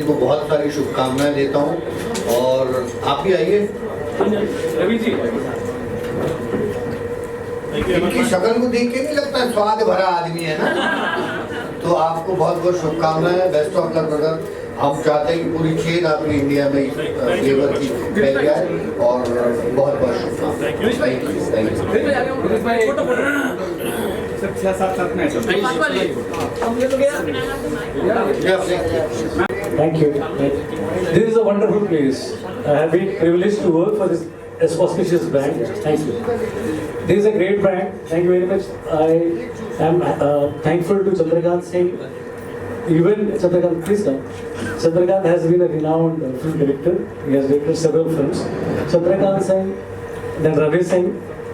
को बहुत सारी शुभकामनाएं देता हूं और आप भी आइए। रवि जी, इनकी शक्ल को देख के नहीं लगता स्वाद भरा आदमी है ना, तो आपको बहुत बहुत शुभकामनाएं, बेस्ट ऑफ लक ब्रदर। हम चाहते हैं कि पूरी चेन आपकी इंडिया में फ्लेवर की फैल जाए और बहुत बहुत शुभकामनाएं। Thank you. This is a wonderful place. I have been privileged to work for this auspicious brand. Thank you. This is a great brand. Thank you very much. I am thankful to Chandrakant Singh. Even Chandrakant, please come. Chandrakant has been a renowned film director. He has directed several films. Chandrakant Singh, then Ravi Singh.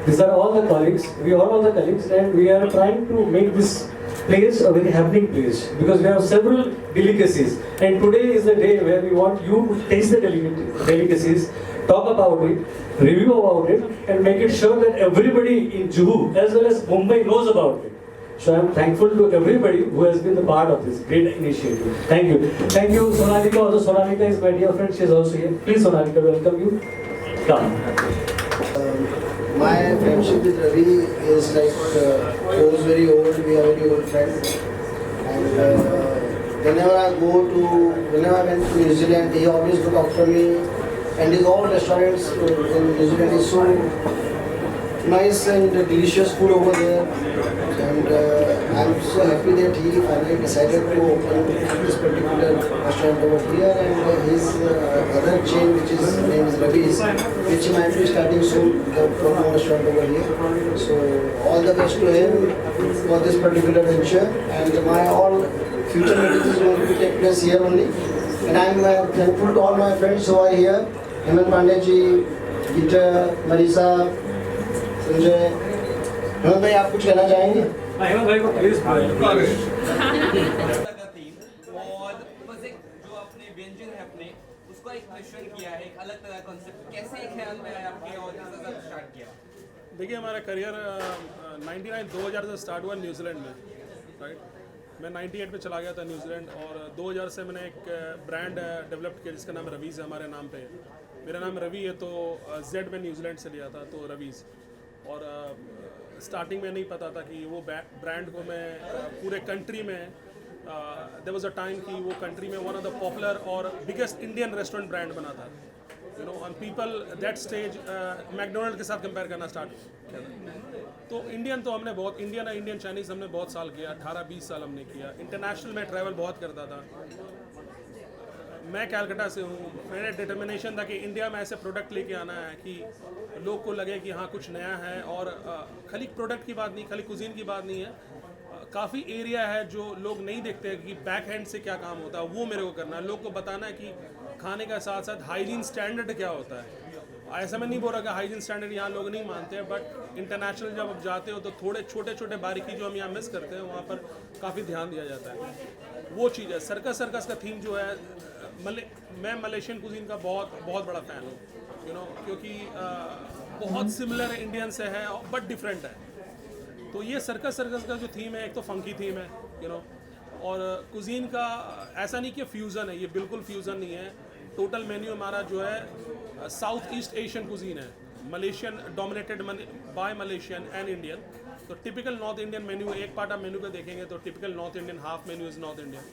These are all the colleagues. We are all the colleagues, and we are trying to make this place a very happening place because we have several delicacies. And today is the day where we want you to taste the delicacies, talk about it, review about it, and make it sure that everybody in Juhu as well as Mumbai knows about it. So I am thankful to everybody who has been the part of this great initiative. Thank you. Thank you, Sonalika. Also, Sonalika is my dear friend. She is also here. Please, Sonalika, welcome you. Come. My friendship with Ravi is like goes very old. We are very old friends. And whenever I went to New Zealand, he always looked after me. And his all restaurants in New Zealand is so nice and delicious food over there. And I'm so happy that he finally decided to open this particular restaurant over here. And his other chain, which is name is Ravi's, which might be starting soon, the promo restaurant over here. So all the best to him for this particular venture. And my all future meetings is going to take place here only. And I'm thankful to all my friends who are here. Hemant Pandey ji, Gita, Marisa, Sanjay. Hemant भाई, आप कुछ कहना चाहेंगे? हेमंत भाई को please और बस एक जो अपने व्यंजन है अपने उसका एक मिश्रण किया है, एक अलग तरह का कॉन्सेप्ट। कैसे ख्याल में आया आपके और कैसे सब स्टार्ट किया? देखिए, हमारा करियर 2000 से स्टार्ट हुआ न्यूजीलैंड में, राइट। मैं 98 में चला गया था न्यूजीलैंड और 2000 से मैंने एक ब्रांड डेवलप किया जिसका नाम रवीज़ है, हमारे नाम पे। मेरा नाम रवि है, तो जेड में न्यूजीलैंड से लिया था, तो रवीज़। और स्टार्टिंग में नहीं पता था कि वो ब्रांड को मैं पूरे कंट्री में देयर वाज अ टाइम कि वो कंट्री में वन ऑफ द पॉपुलर और बिगेस्ट इंडियन रेस्टोरेंट ब्रांड बना था, you know. On people that stage McDonald के साथ कंपेयर करना स्टार्ट किया था। तो इंडियन तो हमने बहुत इंडियन चाइनीज़ हमने बहुत साल किया, 18-20 साल हमने किया। इंटरनेशनल में ट्रैवल बहुत करता था। मैं कैलकाटा से हूँ। मेरा डिटर्मिनेशन था कि इंडिया में ऐसे प्रोडक्ट लेके आना है कि लोग को लगे कि हाँ कुछ नया है। और खाली प्रोडक्ट की बात नहीं, खाली कुजीन की बात नहीं है, काफ़ी एरिया है जो लोग नहीं देखते हैं कि बैक हैंड से क्या काम होता है, वो मेरे को करना है। लोग को बताना है कि खाने का साथ साथ हाइजीन स्टैंडर्ड क्या होता है। ऐसा मैं नहीं बोल रहा कि हाइजीन स्टैंडर्ड यहाँ लोग नहीं मानते हैं, बट इंटरनेशनल जब आप जाते हो तो थोड़े छोटे छोटे बारीकी जो हम यहाँ मिस करते हैं वहाँ पर काफ़ी ध्यान दिया जाता है। वो चीज़ है। सर्कस का थीम जो है, मैं मलेशियन कुजीन का बहुत बड़ा फ़ैन हूँ, यू नो, क्योंकि बहुत सिमिलर इंडियन से है बट डिफरेंट है। तो ये सर्कस का जो थीम है, एक तो फंकी थीम है, यू नो, और कुजीन का ऐसा नहीं कि फ्यूज़न है, ये बिल्कुल फ्यूज़न नहीं है। टोटल मेन्यू हमारा जो है साउथ ईस्ट एशियन कुजीन है, Malaysian dominated by Malaysian and Indian. तो टिपिकल नॉर्थ इंडियन मेन्यू, एक पार्ट आप मेन्यू का देखेंगे तो typical north Indian, half menu is north Indian,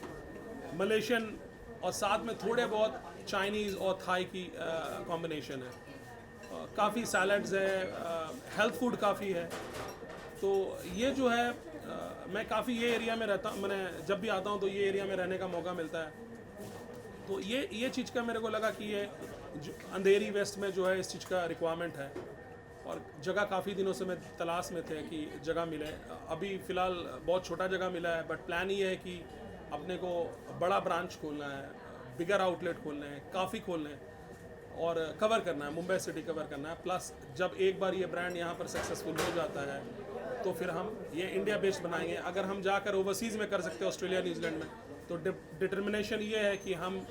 Malaysian, और साथ में थोड़े बहुत चाइनीज़ और थाई की कॉम्बिनेशन है। काफ़ी सैलड्स है, हेल्थ फूड काफ़ी है। तो ये जो है मैं काफ़ी ये एरिया में रहता हूँ, मैंने जब भी आता हूँ तो ये एरिया में रहने का मौका मिलता है। तो ये चीज़ का मेरे को लगा कि ये अंधेरी वेस्ट में जो है इस चीज़ का रिक्वायरमेंट है। और जगह काफ़ी दिनों से मैं तलाश में थे कि जगह मिले। अभी फ़िलहाल बहुत छोटा जगह मिला है, बट प्लान ये है कि अपने को बड़ा ब्रांच खोलना है, बिगर आउटलेट खोलने हैं, काफ़ी खोलने हैं और कवर करना है, मुंबई सिटी कवर करना है। प्लस जब एक बार ये ब्रांड यहाँ पर सक्सेसफुल हो जाता है तो फिर हम ये इंडिया बेस्ड बनाएंगे। अगर हम जाकर ओवरसीज़ में कर सकते हैं, ऑस्ट्रेलिया, न्यूजीलैंड में, तो डिटर्मिनेशन ये है कि हम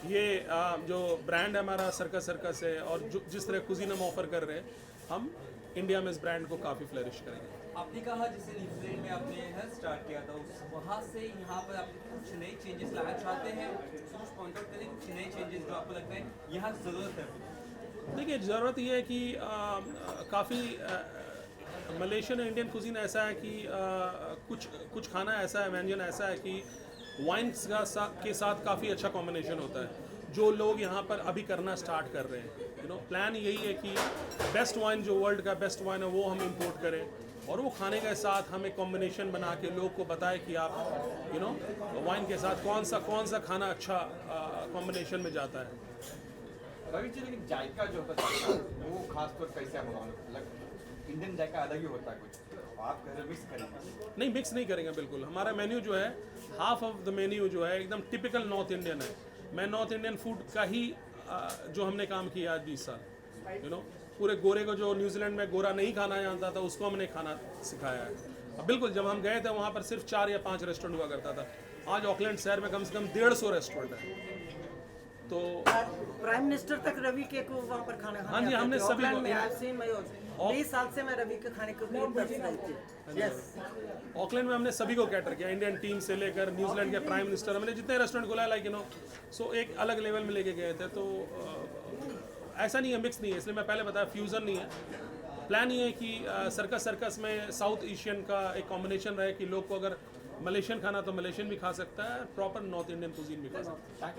ये जो ब्रांड है हमारा सर्कस है और जिस तरह कुजीन हम ऑफर कर रहे हैं, हम इंडिया में इस ब्रांड को काफ़ी फ्लरिश करेंगे। आपने कहा जैसे न्यूजीलैंड में आपने हेल्थ स्टार्ट किया था वहाँ से यहाँ पर आप कुछ नए चेंजेस लाना चाहते हैं, कुछ पॉइंट आउट करें कुछ नए चेंजेस जो आपको लगता है यहाँ ज़रूरत है। देखिए ज़रूरत ये है कि काफ़ी मलेशियन और इंडियन कुजीन ऐसा है कि कुछ खाना ऐसा है, व्यंजन ऐसा है कि वाइन के साथ काफ़ी अच्छा कॉम्बिनेशन होता है जो लोग यहाँ पर अभी करना स्टार्ट कर रहे हैं। प्लान यही है कि बेस्ट वाइन जो वर्ल्ड का बेस्ट वाइन है वो हम इंपोर्ट करें और वो खाने के साथ हम एक कॉम्बिनेशन बना के लोग को बताएं कि आप वाइन के साथ कौन सा खाना अच्छा कॉम्बिनेशन में जाता है। रवि जी लेकिन जायका जो होता है वो खास तौर पर कैसे आप अलग इंडियन जायका अलग ही होता है कुछ आप कैसे मिक्स करेंगे? नहीं मिक्स नहीं करेंगे बिल्कुल। हमारा मेन्यू जो है हाफ ऑफ द मेन्यू जो है एकदम टिपिकल नॉर्थ इंडियन है। मैं नॉर्थ इंडियन फूड का ही जो हमने काम किया आज 20 साल पूरे गोरे को जो न्यूजीलैंड में गोरा नहीं खाना जानता था उसको हमने खाना सिखाया है। अब बिल्कुल जब हम गए थे वहाँ पर सिर्फ 4 या 5 रेस्टोरेंट हुआ करता था, आज ऑकलैंड शहर में कम से कम 150 रेस्टोरेंट है। तो प्राइम मिनिस्टर तक रवि के को वहाँ पर खाना हाँ जी, हमने सभी को 20 साल से मैं रवि के खाने को तरस रही थी। यस, ऑकलैंड में हमने सभी को कैटर किया, इंडियन टीम से लेकर न्यूजीलैंड के प्राइम मिनिस्टर, हमने जितने रेस्टोरेंट खोला लाइक सो एक अलग लेवल में लेके गए थे। तो ऐसा नहीं है, मिक्स नहीं है, इसलिए मैं पहले बताया फ्यूज़न नहीं है। प्लान ये है कि सर्कस में साउथ एशियन का एक कॉम्बिनेशन रहे कि लोग को अगर मलेशियन खाना तो मलेशियन भी खा सकता है, प्रॉपर नॉर्थ इंडियन कुजीन भी खा सकता है।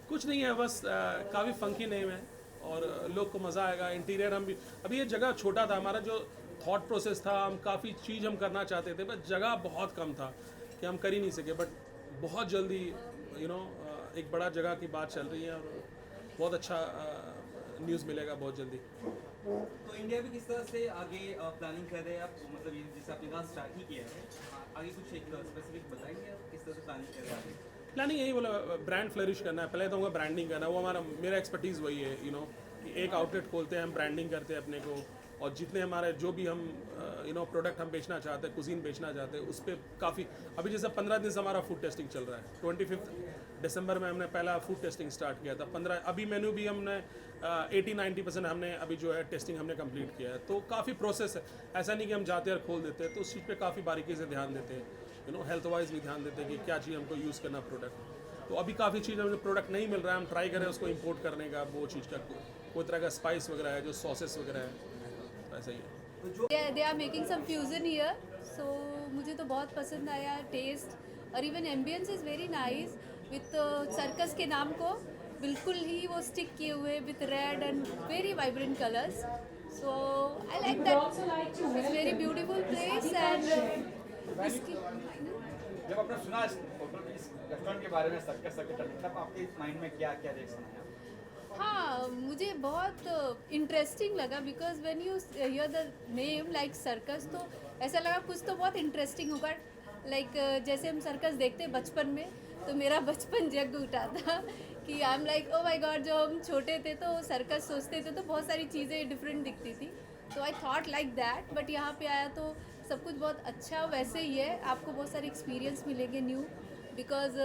कुछ नहीं है, बस काफ़ी फंकी नेम है और लोग को मज़ा आएगा। इंटीरियर हम भी अभी ये जगह छोटा था, हमारा जो थॉट प्रोसेस था हम काफ़ी चीज़ हम करना चाहते थे बट जगह बहुत कम था कि हम कर ही नहीं सके। बट बहुत जल्दी एक बड़ा जगह की बात चल रही है और बहुत अच्छा न्यूज़ मिलेगा बहुत जल्दी। तो इंडिया भी किस तरह से आगे प्लानिंग कर रहे हैं आप, मतलब ये जैसे आपने कहा स्टार्ट ही किया है, आगे कुछ एक स्पेसिफिक बताएंगे आप किस तरह से प्लानिंग कर रहे हैं? प्लानिंग यही बोला, ब्रांड फ्लरिश करना है, पहले तो उनका ब्रांडिंग करना है, वो मेरा एक्सपर्टीज़ वही है। कि एक आउटलेट खोलते हैं, हम ब्रांडिंग करते हैं अपने को और जितने हमारे जो भी हम प्रोडक्ट हम बेचना चाहते हैं, कुजीन बेचना चाहते हैं, उस पर काफ़ी अभी जैसे 15 दिन से हमारा फूड टेस्टिंग चल रहा है। 25 दिसंबर में हमने पहला फूड टेस्टिंग स्टार्ट किया था। 15 अभी मेन्यू भी हमने 80-90% हमने अभी जो है टेस्टिंग हमने कंप्लीट किया है। तो काफ़ी प्रोसेस है, ऐसा नहीं कि हम जाते और खोल देते हैं। तो उस चीज़ पे काफ़ी बारीकी से ध्यान देते हैं, हेल्थ वाइज भी ध्यान देते हैं कि क्या चीज़ हमको यूज़ करना प्रोडक्ट। तो अभी काफ़ी चीज़ हमें प्रोडक्ट नहीं मिल रहा है, हम ट्राई करें उसको इम्पोर्ट करने का, वो चीज़ का कोई तरह का स्पाइस वगैरह है, जो सॉसेस वगैरह है, तो ऐसा ही है। They are making some fusion here, so मुझे तो बहुत पसंद आया टेस्ट और even ambience is very nice with circus के नाम को बिल्कुल ही वो स्टिक किए हुए with red and very vibrant colours. So I like that, it's very beautiful place and इसकी जब आपने सुना इस रेस्टोरेंट के बारे में सर्कस तब आपके माइंड में क्या क्या रिएक्शन आया? हाँ, मुझे बहुत इंटरेस्टिंग लगा because when you here the name like circus तो ऐसा लगा कुछ तो बहुत इंटरेस्टिंग होगा। लाइक जैसे हम सर्कस देखते बचपन में, तो मेरा बचपन जग उठा था कि I am like oh my God, जब हम छोटे थे तो सर्कस सोचते थे तो बहुत सारी चीज़ें डिफरेंट दिखती थी, तो I thought like that. But यहाँ पे आया तो सब कुछ बहुत अच्छा वैसे ही है, आपको बहुत सारे एक्सपीरियंस मिलेंगे न्यू, बिकॉज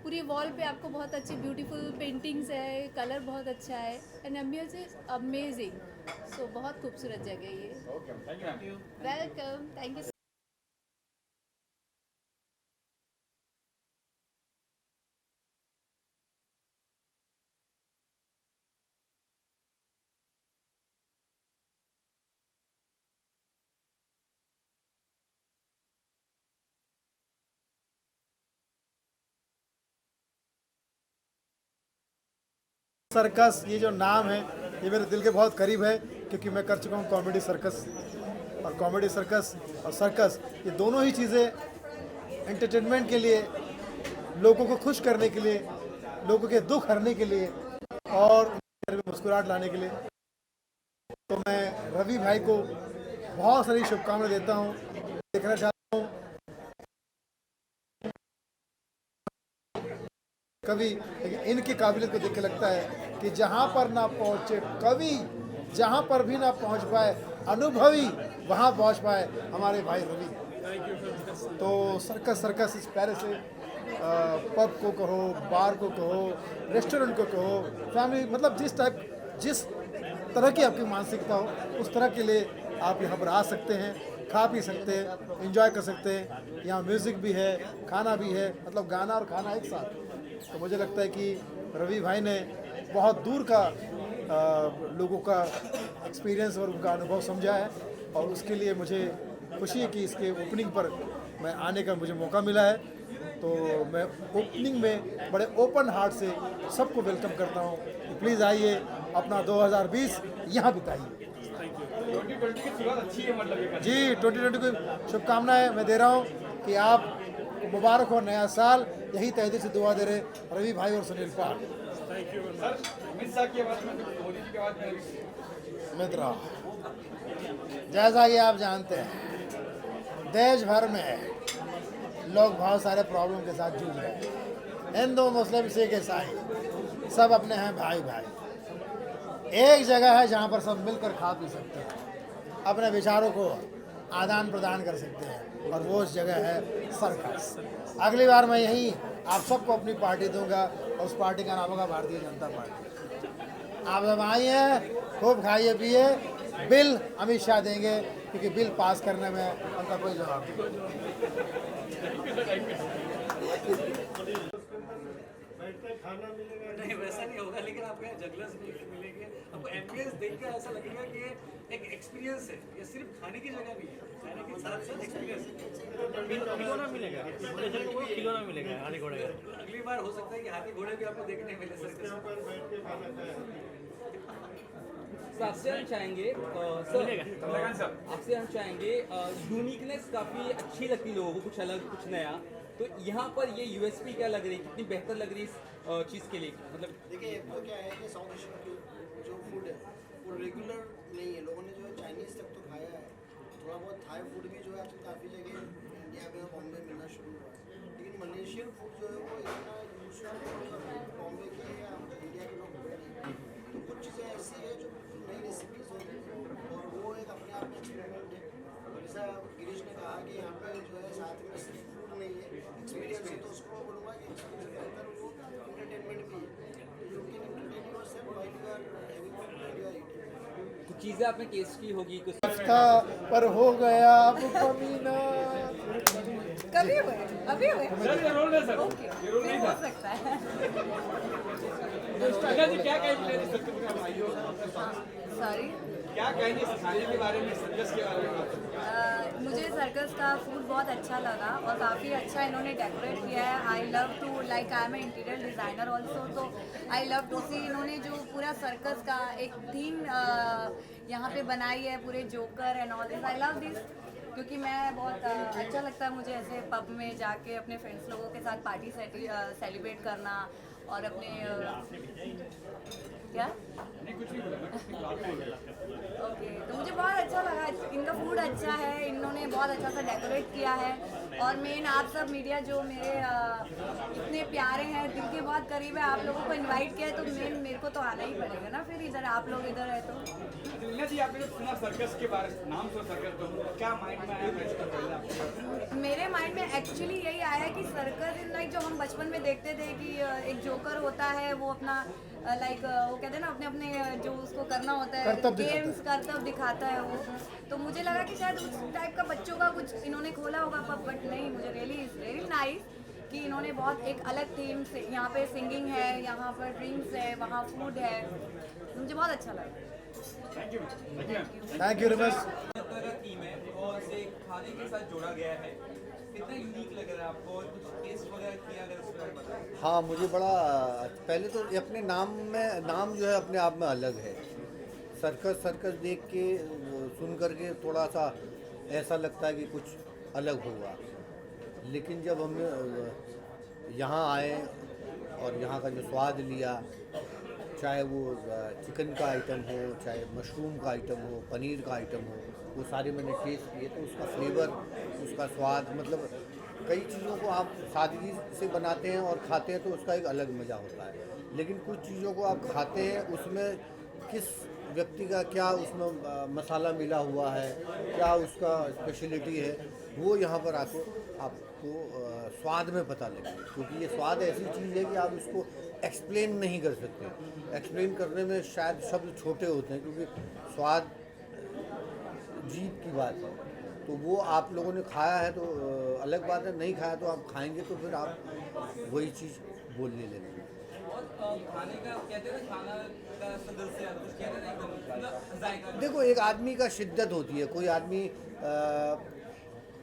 पूरी वॉल पे आपको बहुत अच्छी ब्यूटीफुल पेंटिंग्स है, कलर बहुत अच्छा है एंड एम्बियंस इज अमेजिंग। सो बहुत खूबसूरत जगह है ये। Thank you. Welcome, thank you. Circus ये जो नाम है ये मेरे दिल के बहुत करीब है, क्योंकि मैं कर चुका हूँ कॉमेडी सर्कस, और कॉमेडी सर्कस और सर्कस ये दोनों ही चीज़ें एंटरटेनमेंट के लिए, लोगों को खुश करने के लिए, लोगों के दुख हरने के लिए और उनके चेहरे में मुस्कुराहट लाने के लिए। तो मैं रवि भाई को बहुत सारी शुभकामनाएं देता हूँ। देखना चाहता हूँ कवि, लेकिन इनकी काबिलियत को देख के लगता है कि जहाँ पर ना पहुँचे कवि, जहाँ पर भी ना पहुँच पाए अनुभवी, वहाँ पहुँच पाए हमारे भाई रवि। तो सर्कस इस पैरे से पब को कहो, बार को कहो, रेस्टोरेंट को कहो, फैमिली, मतलब जिस तरह की आपकी मानसिकता हो उस तरह के लिए आप यहाँ पर आ सकते हैं, खा पी सकते हैं, एंजॉय कर सकते हैं। यहाँ म्यूज़िक भी है, खाना भी है, मतलब गाना और खाना एक साथ। तो मुझे लगता है कि रवि भाई ने बहुत दूर का लोगों का एक्सपीरियंस और उनका अनुभव समझा है, और उसके लिए मुझे खुशी है कि इसके ओपनिंग पर मैं आने का मुझे मौका मिला है। तो मैं ओपनिंग में बड़े ओपन हार्ट से सबको वेलकम करता हूँ कि प्लीज़ आइए, अपना 2020 यहाँ बिताइए। 2020 की शुरुआत अच्छी है, मतलब ये जी, 2020 की शुभकामनाएं मैं दे रहा हूँ कि आप मुबारक हो नया साल। यही तहे दिल से दुआ दे रहे रवि भाई और सुनील पाल। सर अमित शाह की आवाज़ में, मोदी जी की आवाज़ में मित्रों, जैसा कि आप जानते हैं, देश भर में लोग बहुत सारे प्रॉब्लम के साथ जूझ रहे हैं। हिंदू, मुस्लिम, सिख, ईसाई सब अपने हैं भाई भाई। एक जगह है जहाँ पर सब मिलकर खा पी सकते हैं, अपने विचारों को आदान प्रदान कर सकते हैं, और वो जगह है सर्कस। अगली बार मैं यहीं आप सबको अपनी पार्टी दूंगा, और उस पार्टी का नाम होगा भारतीय जनता पार्टी। आप सब आइए, खूब खाइए पिए। बिल अमित शाह देंगे, क्योंकि बिल पास करने में उनका कोई जवाब नहीं, वैसा नहीं होगा, लेकिन आपको यहाँ जगलर्स मिलेंगे, आपको एम्बियंस देखकर ऐसा लगेगा कि एक एक्सपीरियंस है, ये सिर्फ खाने की जगह नहीं है, खाने के साथ साथ एक्सपीरियंस है। खिलौना मिलेगा, खिलौना मिलेगा हाथी घोड़े का। अगली बार हो सकता है कि हाथी घोड़े भी आपको देखने मिले सर्कस में। आपसे हम चाहेंगे सर, आपसे हम चाहेंगे यूनिकनेस काफ़ी अच्छी लगती है लोगों को, कुछ अलग कुछ नया। तो यहाँ पर ये यूएसपी क्या लग रही है, कितनी बेहतर लग रही है इस चीज़ के लिए? मतलब देखिए, एक तो क्या है कि साउथ एशियन की जो फूड है वो रेगुलर नहीं है। लोगों ने जो है चाइनीज़ तक तो खाया है, थोड़ा बहुत थाई फूड भी जो है आजकल काफ़ी जगह इंडिया में बॉम्बे मिलना शुरू हुआ है, लेकिन मलेशियन फूड जो है वो इतना यूजुअल बॉम्बे के या इंडिया के लोग नहीं। तो कुछ चीज़ें ऐसी है जो नई रेसिपीज़ होती हैं, और वो एक अपने आप में एक्सपेरिमेंट है। जैसा गिरीश ने कहा कि यहाँ पे जो है साथ में सिर्फ फूड नहीं है, एक्सपीरियंस है, तो उसको बोलूँगा कि एक्सपीरियंस बेहतर वो एंटरटेनमेंट भी है। You can entertain yourself while you are having food while you are eating. कुछ चीज़ें आपने टेस्ट की होगी, कुछ था पर हो गया अब कमीना। कभी हुए, अभी हुए। ओके, फिर हो सकता है। क्या कहेंगे सॉरी, क्या कहेंगे इस खाने के बारे में, सर्कस के बारे में? मुझे सर्कस का फूड बहुत अच्छा लगा, और काफ़ी अच्छा इन्होंने डेकोरेट किया है। I love to like I am interior designer also, तो आई लव टू सी इन्होंने जो पूरा सर्कस का एक थीम यहाँ पे बनाई है, पूरे joker and all this. I love this, क्योंकि मैं बहुत अच्छा लगता है मुझे ऐसे पब में जाके अपने फ्रेंड्स लोगों के साथ पार्टी सेलिब्रेट करना, और अपने क्या ओके, तो मुझे बहुत अच्छा लगा। इनका फूड अच्छा है, इन्होंने बहुत अच्छा सा डेकोरेट किया है, और मेन आप सब मीडिया जो मेरे इतने प्यारे हैं, दिल के बहुत करीब है, आप लोगों को इनवाइट किया है, तो मेन मेरे को तो आना ही पड़ेगा ना फिर इधर, आप लोग इधर है तो। दुनिया जी, आपने सुना सर्कस के बारे में, नाम सुना सर्कस, तो क्या माइंड में आया मैच का पहले? मेरे माइंड में एक्चुअली यही आया कि सर्कस इन लाइक जो हम बचपन में देखते थे कि एक जोकर होता है, वो अपना लाइक वो कहते हैं ना, अपने अपने जो उसको करना होता है, गेम्स करतब दिखाता है वो। तो मुझे लगा कि शायद उस टाइप का बच्चों का कुछ इन्होंने खोला होगा पब, बट नहीं, मुझे रियली नाइस कि इन्होंने बहुत एक अलग थीम से, यहाँ पे सिंगिंग है, यहाँ पर ड्रिंक्स है, वहाँ फूड है, मुझे बहुत अच्छा लगा। Thank you. Thank you Ramesh. तरह का थीम है और इसे खाने के साथ जोड़ा गया है, कितना यूनिक लग रहा है आपको, और कुछ टेस्ट वगैरह किया अगर उसके बारे में बताएं? हाँ, मुझे बड़ा पहले तो ये अपने नाम में, नाम जो है अपने आप में अलग है। सर्कस सर्कस देख के सुन कर के थोड़ा सा ऐसा लगता है कि कुछ अलग होगा, लेकिन जब हम यहाँ आए और यहाँ का जो स्वाद लिया, चाहे वो चिकन का आइटम हो, चाहे मशरूम का आइटम हो, पनीर का आइटम हो, वो सारे मैंने टेस्ट किए, तो उसका फ्लेवर, उसका स्वाद, मतलब कई चीज़ों को आप सादगी से बनाते हैं और खाते हैं तो उसका एक अलग मज़ा होता है, लेकिन कुछ चीज़ों को आप खाते हैं उसमें किस व्यक्ति का क्या उसमें मसाला मिला हुआ है, क्या उसका स्पेशलिटी है, वो यहाँ पर आके आपको स्वाद में पता लगेगा, क्योंकि ये स्वाद ऐसी चीज़ है कि आप इसको एक्सप्लेन नहीं कर सकते। एक्सप्लेन करने में शायद शब्द छोटे होते हैं, क्योंकि स्वाद जीत की बात है। तो वो आप लोगों ने खाया है तो अलग बात है, नहीं खाया तो आप खाएंगे तो फिर आप वही चीज़ बोलने लगेंगे। और खाने का कहते हैं ना, खाना का सदस्य कुछ कहते हैं ना, एकदम मतलब जायका। देखो, एक आदमी का शिद्दत होती है। कोई आदमी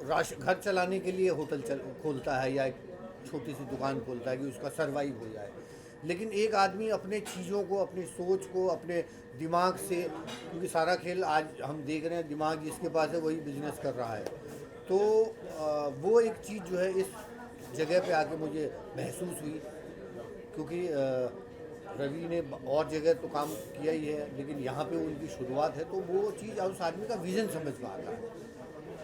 घर चलाने के लिए होटल खोलता है या एक छोटी सी दुकान खोलता है कि उसका सरवाइव हो जाए, लेकिन एक आदमी अपने चीज़ों को, अपनी सोच को, अपने दिमाग से, क्योंकि सारा खेल आज हम देख रहे हैं दिमाग जिसके पास है वही बिजनेस कर रहा है, तो वो एक चीज़ जो है इस जगह पे आके मुझे महसूस हुई। क्योंकि रवि ने और जगह तो काम किया ही है, लेकिन यहाँ पे उनकी शुरुआत है, तो वो चीज़ उस आदमी का विज़न समझ में आता है।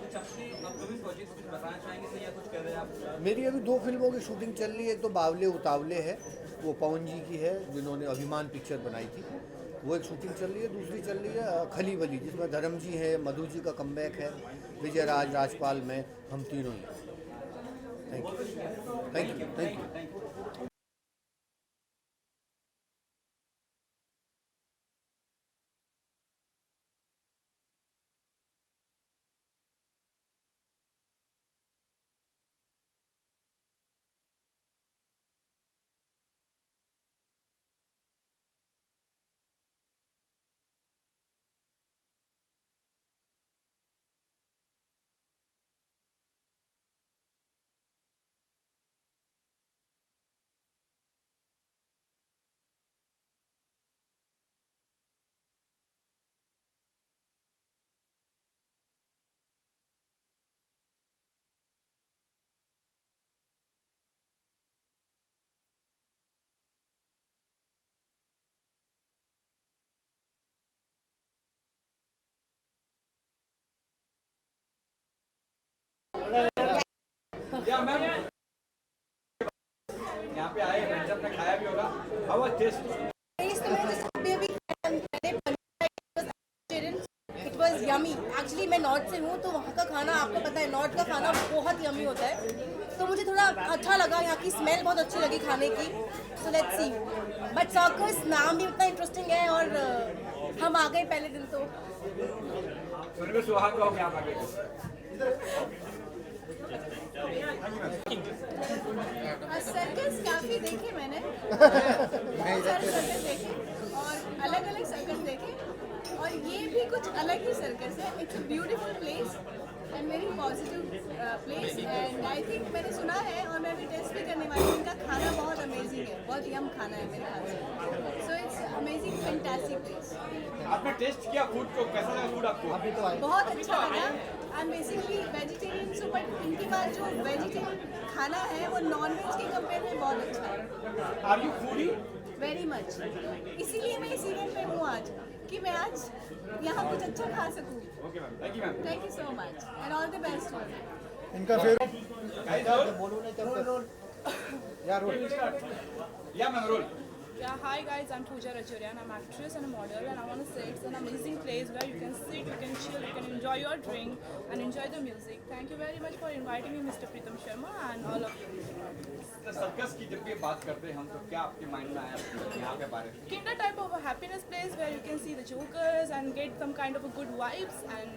कुछ अपने अपकमिंग प्रोजेक्ट्स कुछ बताना चाहेंगे सर, या कुछ कर रहे हैं आप? मेरी अभी 2 फिल्मों की शूटिंग चल रही है। एक तो बावले उतावले है, वो पवन जी की है जिन्होंने अभिमान पिक्चर बनाई थी, वो एक शूटिंग चल रही है। दूसरी चल रही है खली बली, जिसमें धर्म जी है, मधु जी का कमबैक है, विजय राज, राजपाल, मैं, हम तीनों ही। Thank you, thank you, thank you. या मैम यहाँ पे आए, मैडम ने खाया भी होगा, how was taste? It was yummy. Actually मैं नॉर्थ से हूँ, तो वहाँ का खाना आपको पता है, नॉर्थ का खाना बहुत यमी होता है, तो मुझे थोड़ा अच्छा लगा। यहाँ की स्मेल बहुत अच्छी लगी खाने की। So let's see. But circus नाम भी उतना इंटरेस्टिंग है, और हम आ गए पहले दिन तो। सुन में सुहाग हो गया आप आगे। सर्कस काफ़ी देखे मैंने, बहुत सारे सर्कस देखे और अलग अलग सर्कस देखे, और ये भी कुछ अलग ही सर्कस है। It's a beautiful place and very positive place, and I think मैंने सुना है और मैं भी टेस्ट भी करने वाली हूँ। इनका खाना बहुत अमेजिंग है, बहुत यम खाना है मेरे ख्याल से। So it's amazing, fantastic place. आपने टेस्ट किया फूड को, कैसा लगा फूड आपको? बहुत अच्छा लगा। I am basically vegetarian, so but इनके पास जो वेजिटेरियन खाना है वो नॉन वेज के कंपेयर में बहुत अच्छा है। Are you foodie? Very much. इसीलिए मैं इस इवेंट में हूँ आज, कि मैं आज यहाँ कुछ अच्छा खा सकूँ। Okay ma'am, thank you ma'am. Thank you so much and all the best. इनका फेवरेट या ma'am role. Yeah, hi guys, I'm Pooja Rajurian. I'm an actress and a model, and I want to say it's an amazing place where you can sit, you can chill, you can enjoy your drink and enjoy the music. Thank you very much for inviting me, Mr. Pritam Sharma, and all of you. Circus की जब भी बात करते हैं हम, तो क्या आपके माइंड में आया यहाँ के बारे में? Kinder type of a happiness place where you can see the jokers and get some kind of a good vibes, and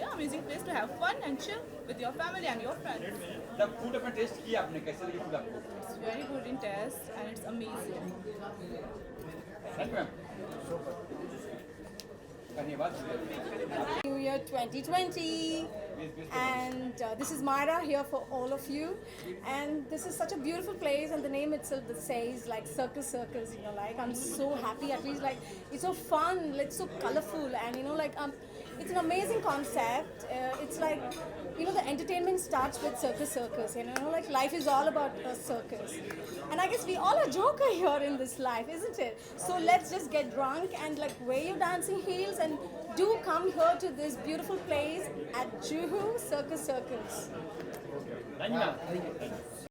yeah, amazing place to have fun and chill with your family and your friends. जब food अपने test किया आपने, कैसे लगी food आपको? It's very good in taste and it's amazing. Thank you ma'am. धन्यवाद। New Year 2020, and this is Myra here for all of you, and this is such a beautiful place, and the name itself that says like circus, you know, like I'm so happy. At least like it's so fun, it's so colorful, and you know, like it's an amazing concept. It's like, you know, the entertainment starts with circus, you know, like life is all about a circus, and I guess we all are joker here in this life, isn't it? So let's just get drunk and like wear your dancing heels, and do come here to this beautiful place at Juhu Circus. Thank you ma'am.